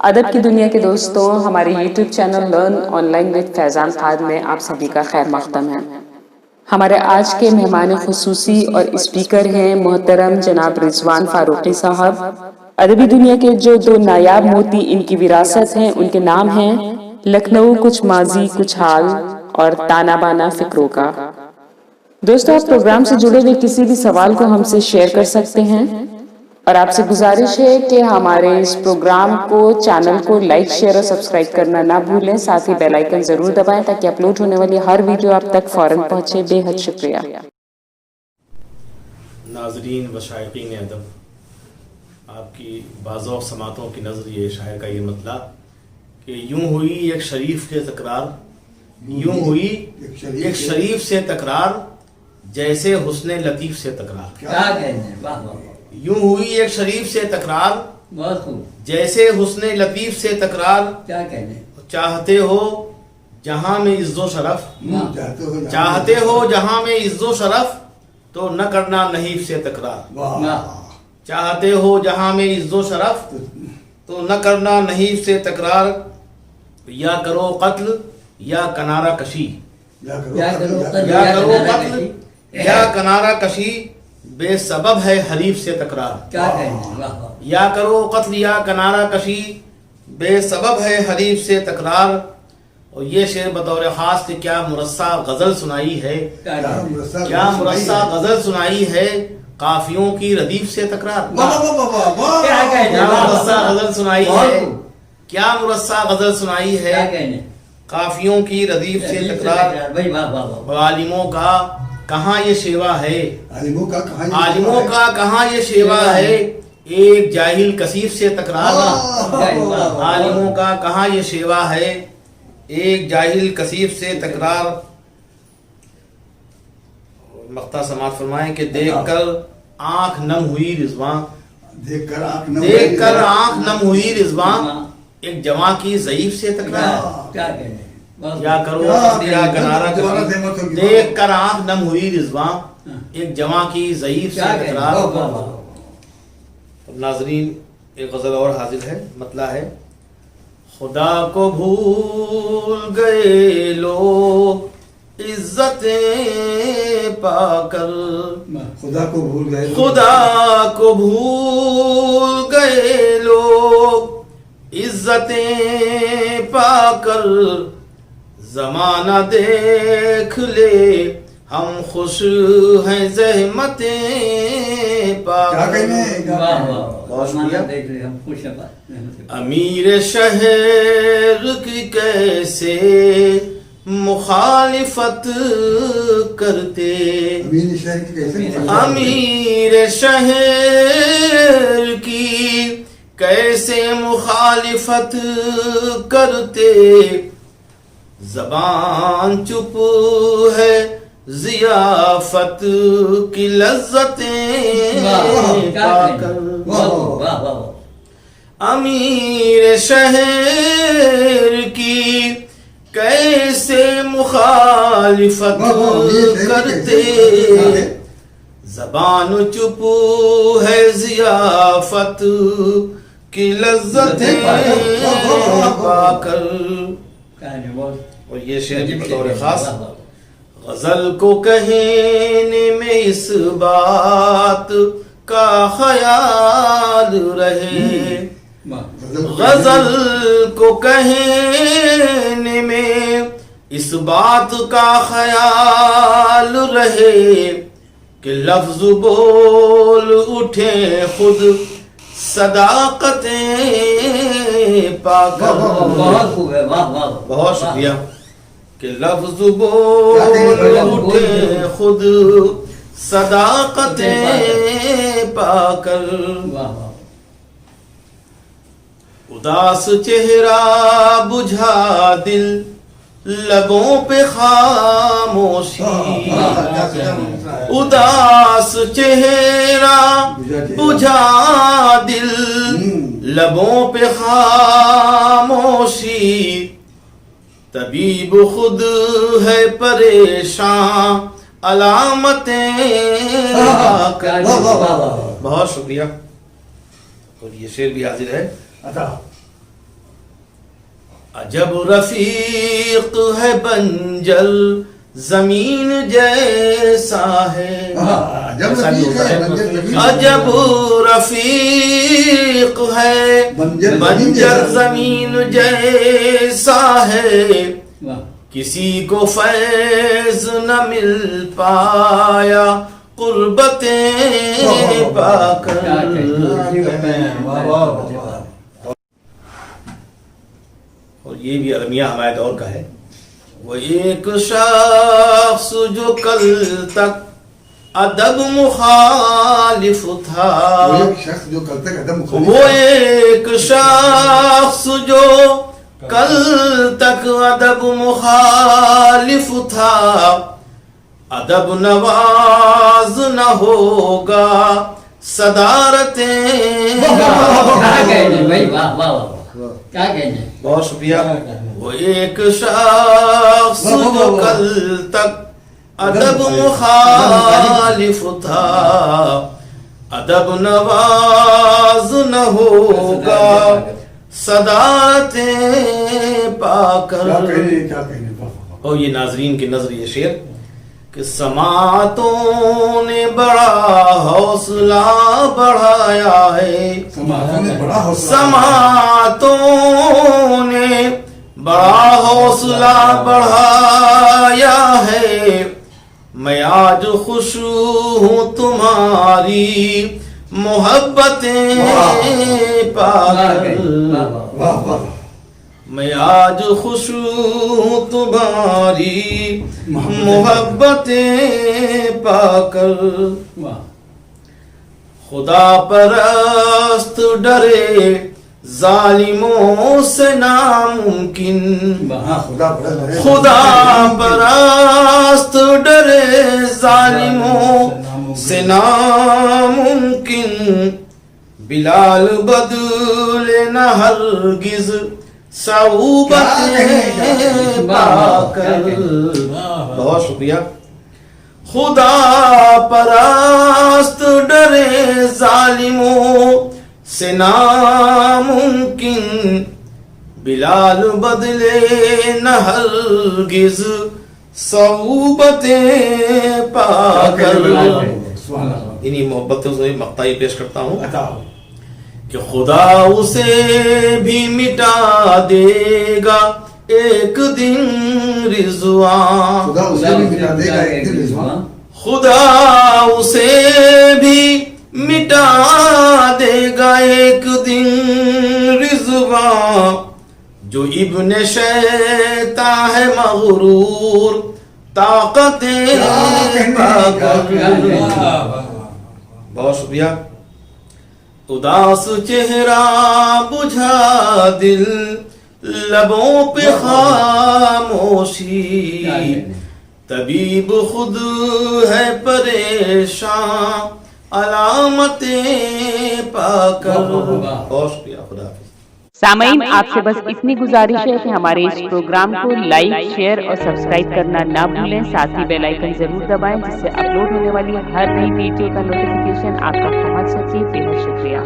ادب کی دنیا کے دوستوں، ہمارے YouTube channel learn online with Faizan Khan میں آپ سبھی کا خیر مقدم ہے۔ ہمارے آج کے مہمان خصوصی اور اسپیکر ہیں محترم جناب رضوان فاروقی صاحب۔ ادبی دنیا کے جو دو نایاب موتی ان کی وراثت ہیں، ان کے نام ہیں لکھنؤ کچھ ماضی کچھ حال اور تانا بانا فکروں کا۔ دوستو، آپ پروگرام سے جڑے ہوئے کسی بھی سوال کو ہم سے شیئر کر سکتے ہیں، اور آپ سے گزارش ہے کہ ہمارے اس پروگرام کو چینل کو لائک شیئر اور سبسکرائب کرنا نہ بھولیں، ساتھ ہی بیل آئیکن ضرور دبائیں تاکہ اپلوڈ ہونے والی ہر ویڈیو آپ تک فوراً پہنچے۔ بے حد شکریہ۔ ناظرین و شائقین ادب، آپ کی باذوق سماعتوں کی نظر یہ شاعر کا یہ مطلع کہ یوں ہوئی ایک شریف سے تکرار، یوں ہوئی ایک شریف سے تکرار جیسے حسن لطیف سے تکرار۔ کیا کہنے ہیں، واہ واہ واہ، یوں ہوئی ایک شریف سے تکرار بہت خوب، جیسے حسن لطیف سے تکرار۔ کیا کہنے ہیں، چاہتے ہو جہاں میں عز و شرف، چاہتے ہو جہاں میں عز و شرف تو نہ کرنا نحیف سے تکرار۔ واہ، چاہتے ہو جہاں میں عز و شرف تو نہ کرنا نحیف سے تکرار۔ یا کرو قتل یا کنارہ کشی، یا کرو یا کرو قتل یا کنارہ کشی بے سبب ہے حریف سے تکرار۔ کیا کہنے ہیں، واہ واہ، یا کرو قتل یا کنارہ کشی بے سبب ہے حریف سے تکرار۔ اور یہ شعر بطور خاص کہ کیا مرصع غزل سنائی ہے، کیا مرصع غزل سنائی ہے قافیوں کی ردیف سے تکرار۔ کیا کہنے ہیں، کیا واہ واہ، مرصع غزل سنائی بہت ہے، خوب، کیا مرصع غزل سنائی کیا ہے کہنے ہیں، قافیوں کی ردیف سے تکرار۔ بھائی واہ واہ واہ، عالموں کا کہاں یہ شیوا ہے، عالموں کا عالموں کا کہاں یہ شیوا ہے ایک جاہل کثیف سے تکرار۔ عالموں کا کہاں یہ شیوا ہے ایک جاہل کثیف سے تکرار۔ مقطع سماعت فرمائیں کہ دیکھ کر آنکھ نم ہوئی رضواں، دیکھ کر آنکھ نم ہوئی رضواں ایک جواں کی ضعیف سے تکرار۔ کیا کہنے ہیں، بہت یا خوب، کرو یا کنارہ کشی دیکھ کر آنکھ نم ہوئی رضواں ایک جواں کی ضعیف سے کیا کہنے ہیں، تکرار۔ واہ واہ واہ، ناظرین، ایک غزل اور حاضر ہے، مطلع ہے خدا کو بھول گئے لوگ عزتیں پا کر، خدا کو بھول گئے، خدا کو بھول گئے لوگ عزتیں پا کر، زمانہ دیکھ لے ہم خوش ہیں زحمتیں پا کیا کر۔ کہنے ہیں، واہ واہ، بہت شکریہ۔ دیکھ لیں ہم خوش ہیں، امیر شہر کی کیسے مخالفت کرتے، امین شہر کی کیسے امیر شہر کی کیسے مخالفت کرتے، زبان چپ ہے ضیافت کی لذتیں پا کر۔ واہ واہ واہ، امیر شہر کی کیسے مخالفت کرتے، زبان چپ ہے ضیافت کی لذتیں پا کر۔ اور یہ شعر بھی بطور خاص غزل کو کہنے میں اس بات کا خیال رہے، غزل کو کہنے میں اس بات کا خیال رہے کہ لفظ بول اٹھے خود صداقتیں پا کر۔ بہت خوب ہے، واہ واہ، بہت شکریہ۔ کہ لفظ بول اٹھے خود صداقتیں پا کر، اداس چہرہ بجھا دل لبوں پہ خاموشی، اداس چہرہ بجھا دل لبوں پہ خاموشی، طبیب خود ہے پریشان علامتیں واہ بہت شکریہ. اور یہ شعر بھی حاضر ہے. عجب رفیق ہے بنجل زمین جیسا ہے. جب ایسا بھی ہوتا ہے. عجب عجب رفیق ہے بنجر زمین جیسا ہے. واہ کسی کو فیض نہ مل پایا قربتیں پا کر. اور یہ بھی المیہ ہمارے دور کا ہے. وہ ایک شخص جو کل تک ادب مخالف تھا. ایک شخص جو کل تک ادب مخالف وہ ایک شخص جو کل تک ادب مخالف تھا. ادب نواز نہ ہوگا صدارتیں. کیا کہنے بھائی واہ واہ واہ کیا کہنے. بہت شکریہ. وہ ایک شخص جو کل تک ادب مخالف تھا. ادب نواز نہ ہوگا صدارتیں پا کر. کیا کہنے. اور یہ ناظرین کی نظر یہ شعر کہ سماعتوں نے بڑا حوصلہ بڑھایا ہے. سماعتوں نے بڑا حوصلہ. سماعتوں نے بڑا حوصلہ بڑھایا ہے. میں آج خوش ہوں تمہاری محبتیں پا کر. واہ واہ. میں آج خوش ہوں تمہاری محبتیں پا کر. واہ خدا پرست ڈرے ظالموں سے ناممکن. ہاں خدا بڑا. خدا پرست ڈرے ظالموں سے ناممکن. بلال بدلے نہ ہرگز صعوبتیں پا کر. بہت شکریہ. خدا پرست ڈرے ظالموں سے ناممکن. بلال بدلے نہ ہرگز صعوبتیں پا کر. انہی محبتوں سے مقطعی پیش کرتا ہوں کہ خدا اسے بھی مٹا دے گا ایک دن رضوان. خدا اسے بھی مٹا دے گا ایک دن رضوان. خدا اسے بھی مٹا دے گا ایک دن رضوان. جو ابن شیطان ہے مغرور طاقتیں پا کر. بہت شکریہ. اداس چہرہ بجھا دل لبوں پہ خاموشی. طبیب خود ہے پریشان علامتیں پا کر. بہت شکریہ. خدا حافظ. سامعین آپ سے بس اتنی گزارش ہے کہ ہمارے اس پروگرام کو لائک شیئر اور سبسکرائب کرنا نہ بھولیں. ساتھ ہی بیل آئیکن ضرور دبائیں جس سے اپلوڈ ہونے والی ہر نئی ویڈیو کا نوٹیفیکیشن آپ تک پہنچ سکے. بہت شکریہ.